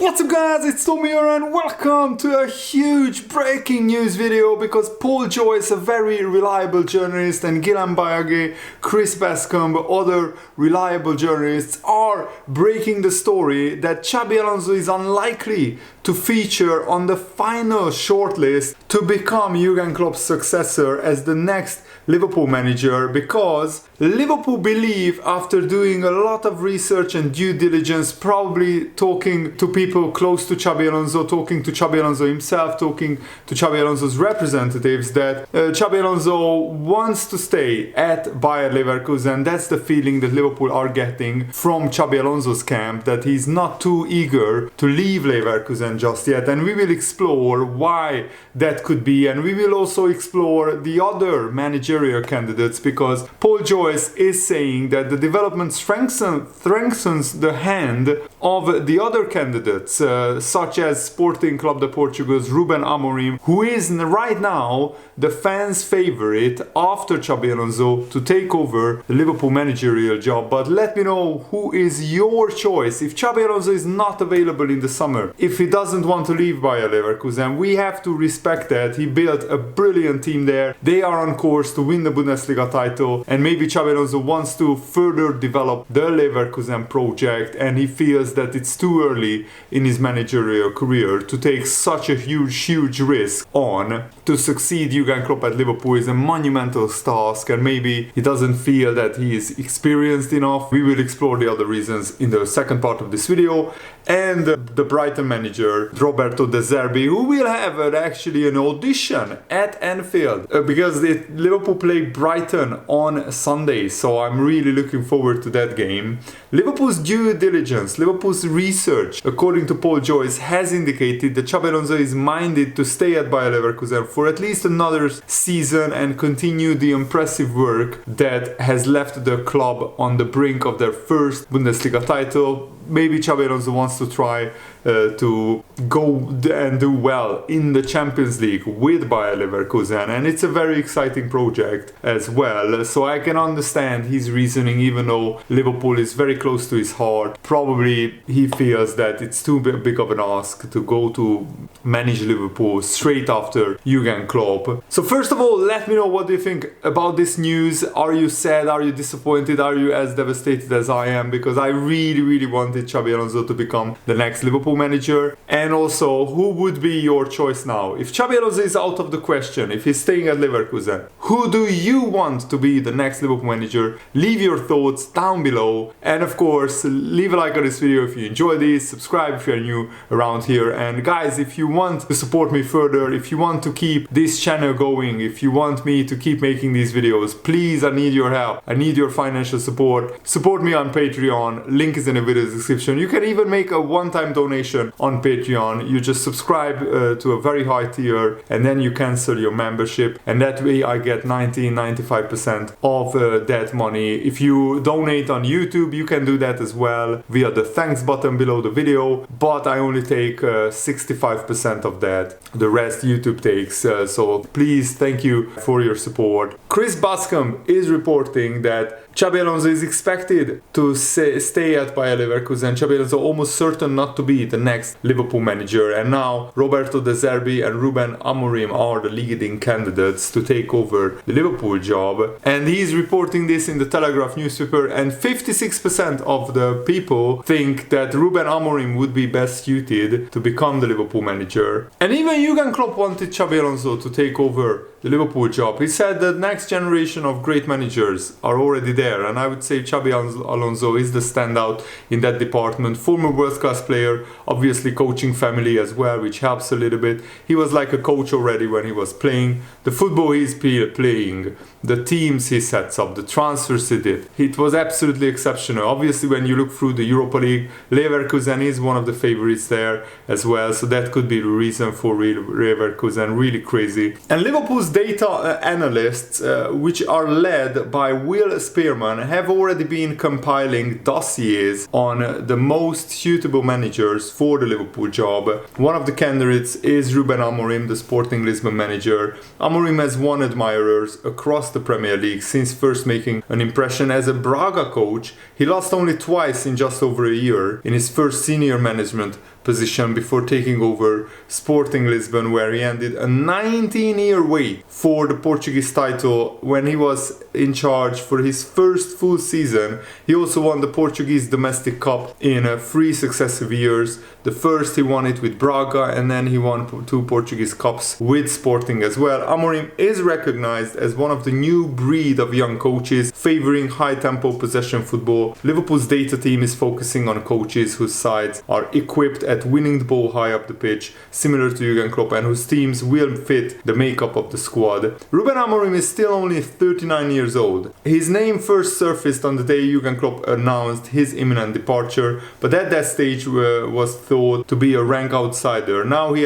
What's up guys, it's Tommy here and welcome to a huge breaking news video because Paul Joyce, a very reliable journalist, and Guillaume Bayage, Chris Bascombe, other reliable journalists are breaking the story that Xabi Alonso is unlikely to feature on the final shortlist to become Jurgen Klopp's successor as the next Liverpool manager, because Liverpool believe, after doing a lot of research and due diligence, probably talking to people close to Xabi Alonso, talking to Xabi Alonso himself, talking to Xabi Alonso's representatives, that Xabi Alonso wants to stay at Bayer Leverkusen. That's the feeling that Liverpool are getting from Xabi Alonso's camp, that he's not too eager to leave Leverkusen just yet, and we will explore why that could be, and we will also explore the other managerial candidates, because Paul Joyce is saying that the development strengthens the hand of the other candidates, such as Sporting Club de Portugal's Ruben Amorim, who is right now the fans' favorite after Xabi Alonso to take over the Liverpool managerial job. But let me know who is your choice. If Xabi Alonso is not available in the summer, if he doesn't want to leave Bayer Leverkusen, we have to respect that. He built a brilliant team there. They are on course to win the Bundesliga title, and maybe Xabi Alonso wants to further develop the Leverkusen project, and he feels that it's too early in his managerial career to take such a huge risk on. To succeed Jurgen Klopp at Liverpool is a monumental task, and maybe he doesn't feel that he is experienced enough. We will explore the other reasons in the second part of this video. And the Brighton manager, Roberto De Zerbi, who will have actually an audition at Anfield, because Liverpool play Brighton on Sunday, so I'm really looking forward to that game. Liverpool's due diligence, Liverpool's research, according to Paul Joyce, has indicated that Xabi Alonso is minded to stay at Bayer Leverkusen for at least another season and continue the impressive work that has left the club on the brink of their first Bundesliga title. Maybe Xabi Alonso wants to try to go and do well in the Champions League with Bayer Leverkusen, and it's a very exciting project as well. So I can understand his reasoning, even though Liverpool is very close to his heart. Probably he feels that it's too big of an ask to go to manage Liverpool straight after Jurgen Klopp. So first of all, let me know what you think about this news. Are you sad? Are you disappointed? Are you as devastated as I am? Because I really wanted Xabi Alonso to become the next Liverpool manager. And also, who would be your choice now? If Xabi Alonso is out of the question, if he's staying at Leverkusen, who do you want to be the next Liverpool manager? Leave your thoughts down below, and of course leave a like on this video if you enjoyed this, subscribe if you're new around here, and guys, if you want to support me further, if you want to keep this channel going, if you want me to keep making these videos, please, I need your help, I need your financial support. Support me on Patreon, link is in the video description. You can even make a one-time donation on Patreon. You just subscribe to a very high tier, and then you cancel your membership, and that way I get 90-95% of that money. If you donate on YouTube, you can do that as well via the thanks button below the video, but I only take 65% of that. The rest YouTube takes, so please, thank you for your support. Chris Bascombe is reporting that Xabi Alonso is expected to stay at Bayer Leverkusen. Xabi Alonso almost certain not to be the next Liverpool manager, and now Roberto De Zerbi and Ruben Amorim are the leading candidates to take over the Liverpool job. And he's reporting this in the Telegraph newspaper, and 56% of the people think that Ruben Amorim would be best suited to become the Liverpool manager. And even Jurgen Klopp wanted Xabi Alonso to take over the Liverpool job. He said that next generation of great managers are already there, and I would say Xabi Alonso is the standout in that department. Former world-class player, obviously coaching family as well, which helps a little bit. He was like a coach already when he was playing. The football he's playing, the teams he sets up, the transfers he did, it was absolutely exceptional. Obviously, when you look through the Europa League, Leverkusen is one of the favorites there as well, so that could be the reason for Leverkusen. Really crazy. And Liverpool's data analysts, which are led by Will Spearman, have already been compiling dossiers on the most suitable managers for the Liverpool job. One of the candidates is Ruben Amorim, the Sporting Lisbon manager. Amorim has won admirers across the Premier League since first making an impression as a Braga coach. He lost only twice in just over a year in his first senior management position before taking over Sporting Lisbon, where he ended a 19-year wait for the Portuguese title when he was in charge for his first full season. He also won the Portuguese domestic cup in 3 successive years. The first he won it with Braga, and then he won 2 Portuguese cups with Sporting as well. Amorim is recognized as one of the new breed of young coaches favoring high-tempo possession football. Liverpool's data team is focusing on coaches whose sides are equipped at winning the ball high up the pitch, similar to Jurgen Klopp, and whose teams will fit the makeup of the squad. Ruben Amorim is still only 39 years old. His name first surfaced on the day Jurgen Klopp announced his imminent departure, but at that stage was thought to be a rank outsider. Now he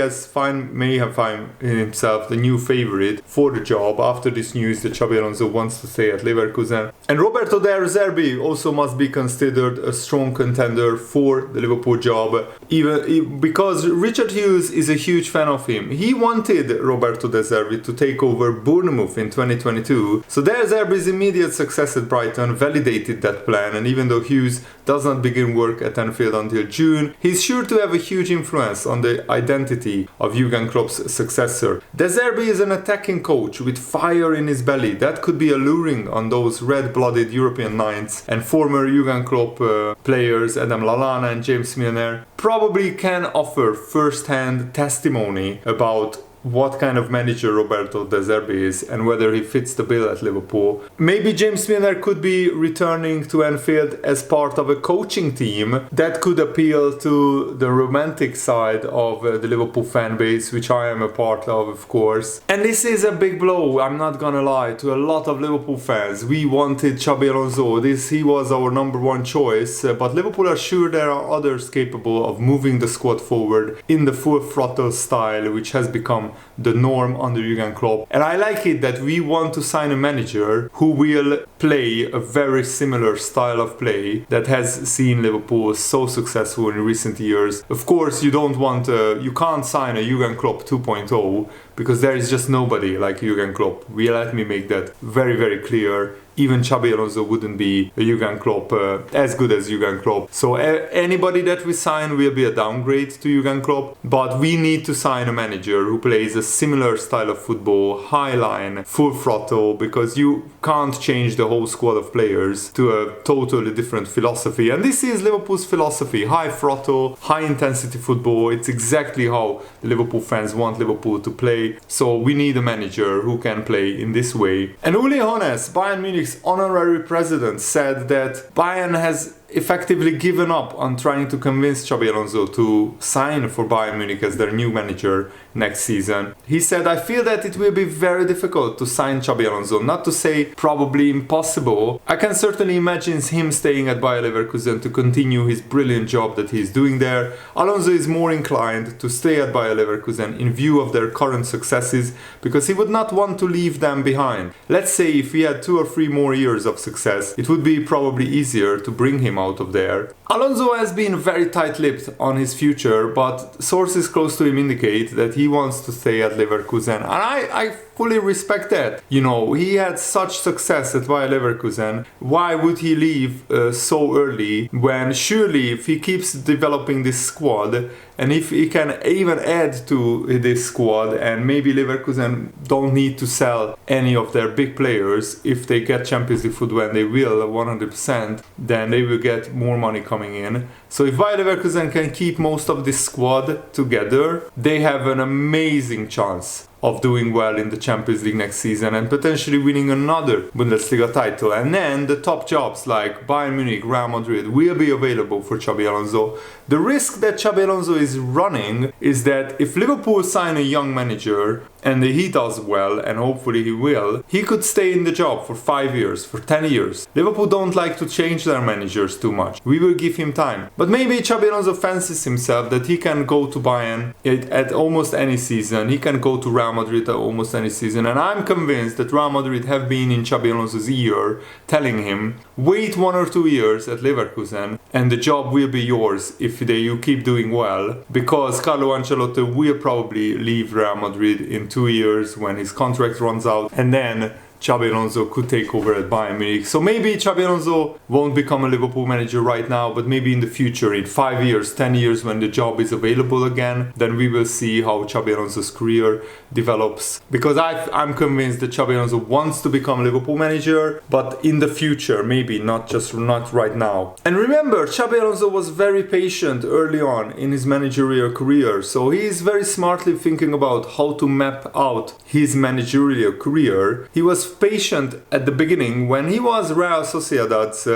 may have found himself the new favorite for the job after this news that Xabi Alonso wants to stay at Leverkusen. And Roberto De Zerbi also must be considered a strong contender for the Liverpool job, even because Richard Hughes is a huge fan of him. He wanted Roberto De Zerbi to take over Bournemouth in 2022, so De Zerbi's immediate success at Brighton validated that plan, and even though Hughes does not begin work at Anfield until June, he's sure to have a huge influence on the identity of Jurgen Klopp's successor. De Zerbi is an attacking coach with fire in his belly that could be alluring on those red-blooded European knights, and former Jurgen Klopp players Adam Lallana and James Milner probably can offer first-hand testimony about what kind of manager Roberto De Zerbi is and whether he fits the bill at Liverpool. Maybe James Milner could be returning to Anfield as part of a coaching team that could appeal to the romantic side of the Liverpool fan base, which I am a part of course. And this is a big blow, I'm not gonna lie, to a lot of Liverpool fans. We wanted Xabi Alonso, he was our number 1 choice, but Liverpool are sure there are others capable of moving the squad forward in the full throttle style, which has become the norm under Jurgen Klopp. And I like it that we want to sign a manager who will play a very similar style of play that has seen Liverpool so successful in recent years. Of course, you can't sign a Jurgen Klopp 2.0 because there is just nobody like Jurgen Klopp. Let me make that very, very clear. Even Xabi Alonso wouldn't be a Jurgen Klopp as good as Jurgen Klopp. So anybody that we sign will be a downgrade to Jurgen Klopp. But we need to sign a manager who plays a similar style of football, high line, full throttle, because you can't change the whole squad of players to a totally different philosophy. And this is Liverpool's philosophy: high throttle, high intensity football. It's exactly how the Liverpool fans want Liverpool to play. So we need a manager who can play in this way. And Uli Hoeneß, Bayern Munich's honorary president, said that Bayern has effectively given up on trying to convince Xabi Alonso to sign for Bayern Munich as their new manager next season. He said, "I feel that it will be very difficult to sign Xabi Alonso, not to say probably impossible. I can certainly imagine him staying at Bayer Leverkusen to continue his brilliant job that he's doing there. Alonso is more inclined to stay at Bayer Leverkusen in view of their current successes because he would not want to leave them behind. Let's say if he had 2 or 3 more years of success, it would be probably easier to bring him out of there." Alonso has been very tight-lipped on his future, but sources close to him indicate that he wants to stay at Leverkusen, and I fully respect that. You know, he had such success at Bayer Leverkusen. Why would he leave so early when surely if he keeps developing this squad and if he can even add to this squad, and maybe Leverkusen don't need to sell any of their big players, if they get Champions League football, and they will 100%, then they will get more money coming in. So if Bayer Leverkusen can keep most of this squad together, they have an amazing chance of doing well in the Champions League next season and potentially winning another Bundesliga title. And then the top jobs like Bayern Munich, Real Madrid will be available for Xabi Alonso. The risk that Xabi Alonso is running is that if Liverpool sign a young manager and he does well, and hopefully he will, he could stay in the job for 5 years, for 10 years. Liverpool don't like to change their managers too much. We will give him time. But maybe Xabi Alonso fancies himself that he can go to Bayern at almost any season. He can go to Real Madrid at almost any season. And I'm convinced that Real Madrid have been in Xabi Alonso's ear telling him, wait 1 or 2 years at Leverkusen and the job will be yours if you keep doing well. Because Carlo Ancelotti will probably leave Real Madrid in 2 years when his contract runs out, and then Xabi Alonso could take over at Bayern Munich. So maybe Xabi Alonso won't become a Liverpool manager right now, but maybe in the future, in 5 years, 10 years, when the job is available again, then we will see how Xabi Alonso's career develops. Because I'm convinced that Xabi Alonso wants to become a Liverpool manager, but in the future, maybe not right now. And remember, Xabi Alonso was very patient early on in his managerial career, so he is very smartly thinking about how to map out his managerial career. He was patient at the beginning when he was Real Sociedad's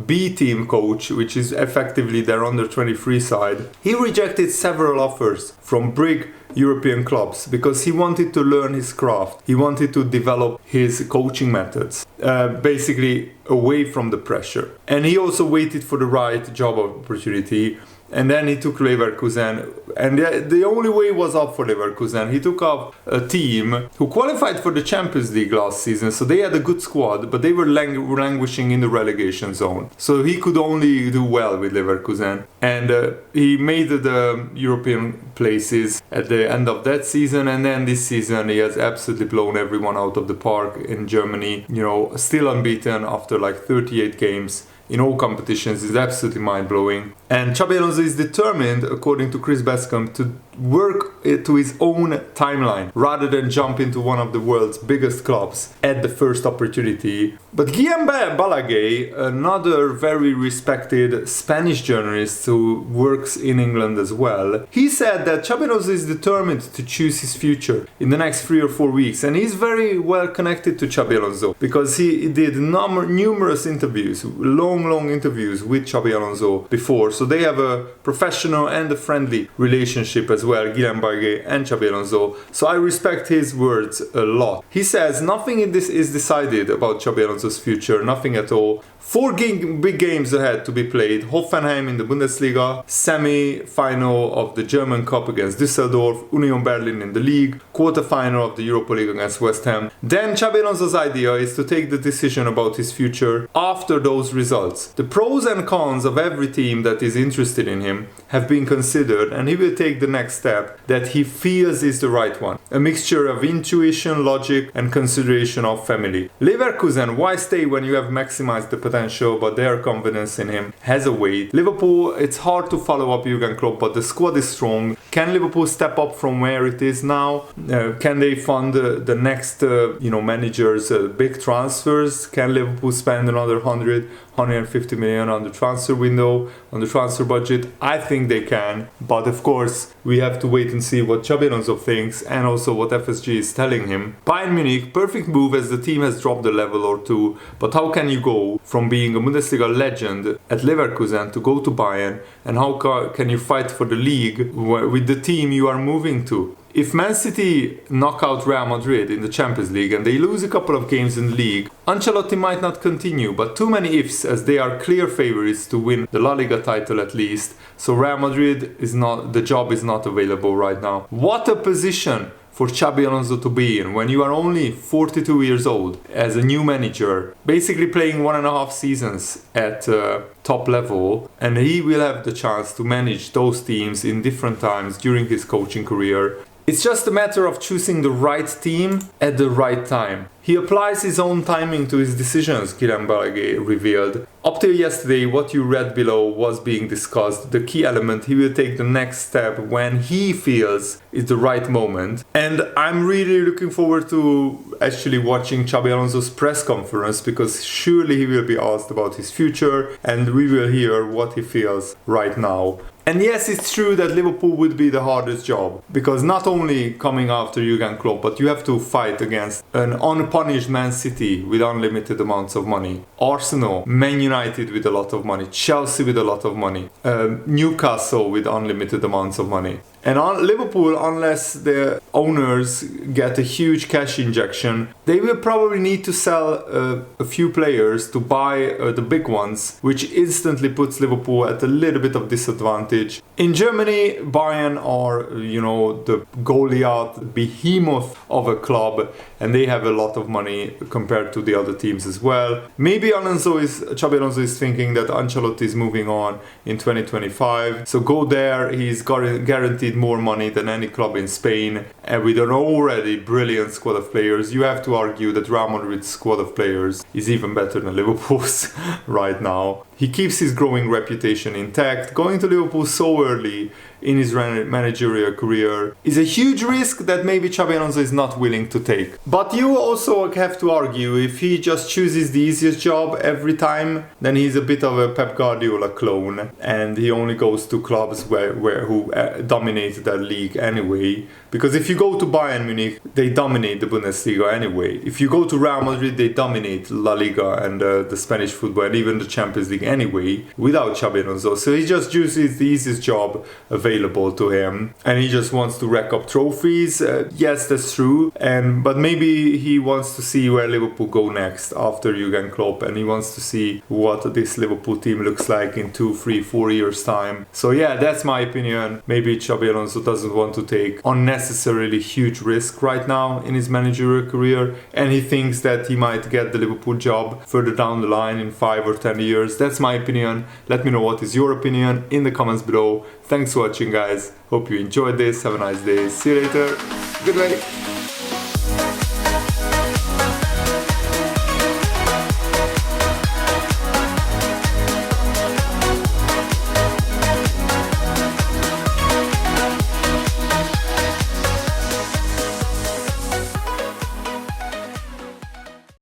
B team coach, which is effectively their under 23 side. He rejected several offers from big European clubs because he wanted to learn his craft. He wanted to develop his coaching methods, basically away from the pressure. And he also waited for the right job opportunity. And then he took Leverkusen, and the only way was up for Leverkusen. He took up a team who qualified for the Champions League last season, so they had a good squad, but they were languishing in the relegation zone. So he could only do well with Leverkusen, and he made the European places at the end of that season, and then this season he has absolutely blown everyone out of the park in Germany. You know, still unbeaten after like 38 games. In all competitions is absolutely mind-blowing. And Xabi Alonso is determined, according to Chris Bascombe, to work to his own timeline rather than jump into one of the world's biggest clubs at the first opportunity. But Guillem Balaguer, another very respected Spanish journalist who works in England as well, he said that Xabi Alonso is determined to choose his future in the next 3 or 4 weeks, and he's very well connected to Xabi Alonso because he did numerous interviews, long interviews with Xabi Alonso before, so they have a professional and a friendly relationship as well, Guillem Balaguer and Xabi Alonso. So I respect his words a lot. He says nothing in this is decided about Xabi Alonso's future, nothing at all. 4 big games ahead to be played: Hoffenheim in the Bundesliga, semi-final of the German Cup against Düsseldorf, Union Berlin in the league, quarter-final of the Europa League against West Ham. Then Xabi Alonso's idea is to take the decision about his future after those results. The pros and cons of every team that is interested in him have been considered, and he will take the next step that he feels is the right one. A mixture of intuition, logic, and consideration of family. Leverkusen, why stay when you have maximized the potential, but their confidence in him has a weight. Liverpool, it's hard to follow up Jurgen Klopp, but the squad is strong. Can Liverpool step up from where it is now? Can they fund the next managers' big transfers? Can Liverpool spend another 150 million on the transfer window, on the transfer budget? I think they can, but of course we have to wait and see what Xabi Alonso thinks and also what FSG is telling him. Bayern Munich, perfect move as the team has dropped a level or two, but how can you go from being a Bundesliga legend at Leverkusen to go to Bayern, and how can you fight for the league with the team you are moving to? If Man City knock out Real Madrid in the Champions League and they lose a couple of games in the league, Ancelotti might not continue, but too many ifs, as they are clear favourites to win the La Liga title at least. So Real Madrid the job is not available right now. What a position for Xabi Alonso to be in when you are only 42 years old as a new manager, basically playing 1.5 seasons at top level, and he will have the chance to manage those teams in different times during his coaching career. It's just a matter of choosing the right team at the right time. He applies his own timing to his decisions, Guillem Balaguer revealed. Up till yesterday, what you read below was being discussed. The key element, he will take the next step when he feels is the right moment. And I'm really looking forward to actually watching Xabi Alonso's press conference, because surely he will be asked about his future and we will hear what he feels right now. And yes, it's true that Liverpool would be the hardest job, because not only coming after Jurgen Klopp, but you have to fight against an unpunished Man City with unlimited amounts of money, Arsenal, Man United with a lot of money, Chelsea with a lot of money, Newcastle with unlimited amounts of money. And on Liverpool, unless the owners get a huge cash injection, they will probably need to sell a few players to buy the big ones, which instantly puts Liverpool at a little bit of disadvantage. In Germany, Bayern are, the Goliath behemoth of a club, and they have a lot of money compared to the other teams as well. Maybe Xabi Alonso is thinking that Ancelotti is moving on in 2025, so go there. He's guaranteed more money than any club in Spain, and with an already brilliant squad of players. You have to argue that Real Madrid's squad of players is even better than Liverpool's right now. He keeps his growing reputation intact. Going to Liverpool so early in his managerial career is a huge risk that maybe Xabi Alonso is not willing to take. But you also have to argue, if he just chooses the easiest job every time, then he's a bit of a Pep Guardiola clone, and he only goes to clubs who dominate their league anyway. Because if you go to Bayern Munich, they dominate the Bundesliga anyway. If you go to Real Madrid, they dominate La Liga and the Spanish football and even the Champions League anyway, without Xabi Alonso. So he just chooses the easiest job available to him, and he just wants to rack up trophies. Yes, that's true, but maybe he wants to see where Liverpool go next after Jurgen Klopp, and he wants to see what this Liverpool team looks like in 2, 3, 4 years time. So yeah, that's my opinion. Maybe Xabi Alonso doesn't want to take unnecessarily huge risk right now in his managerial career, and he thinks that he might get the Liverpool job further down the line in 5 or 10 years. That's my opinion. Let me know what is your opinion in the comments below. Thanks for watching, guys. Hope you enjoyed this. Have a nice day. See you later. Goodbye.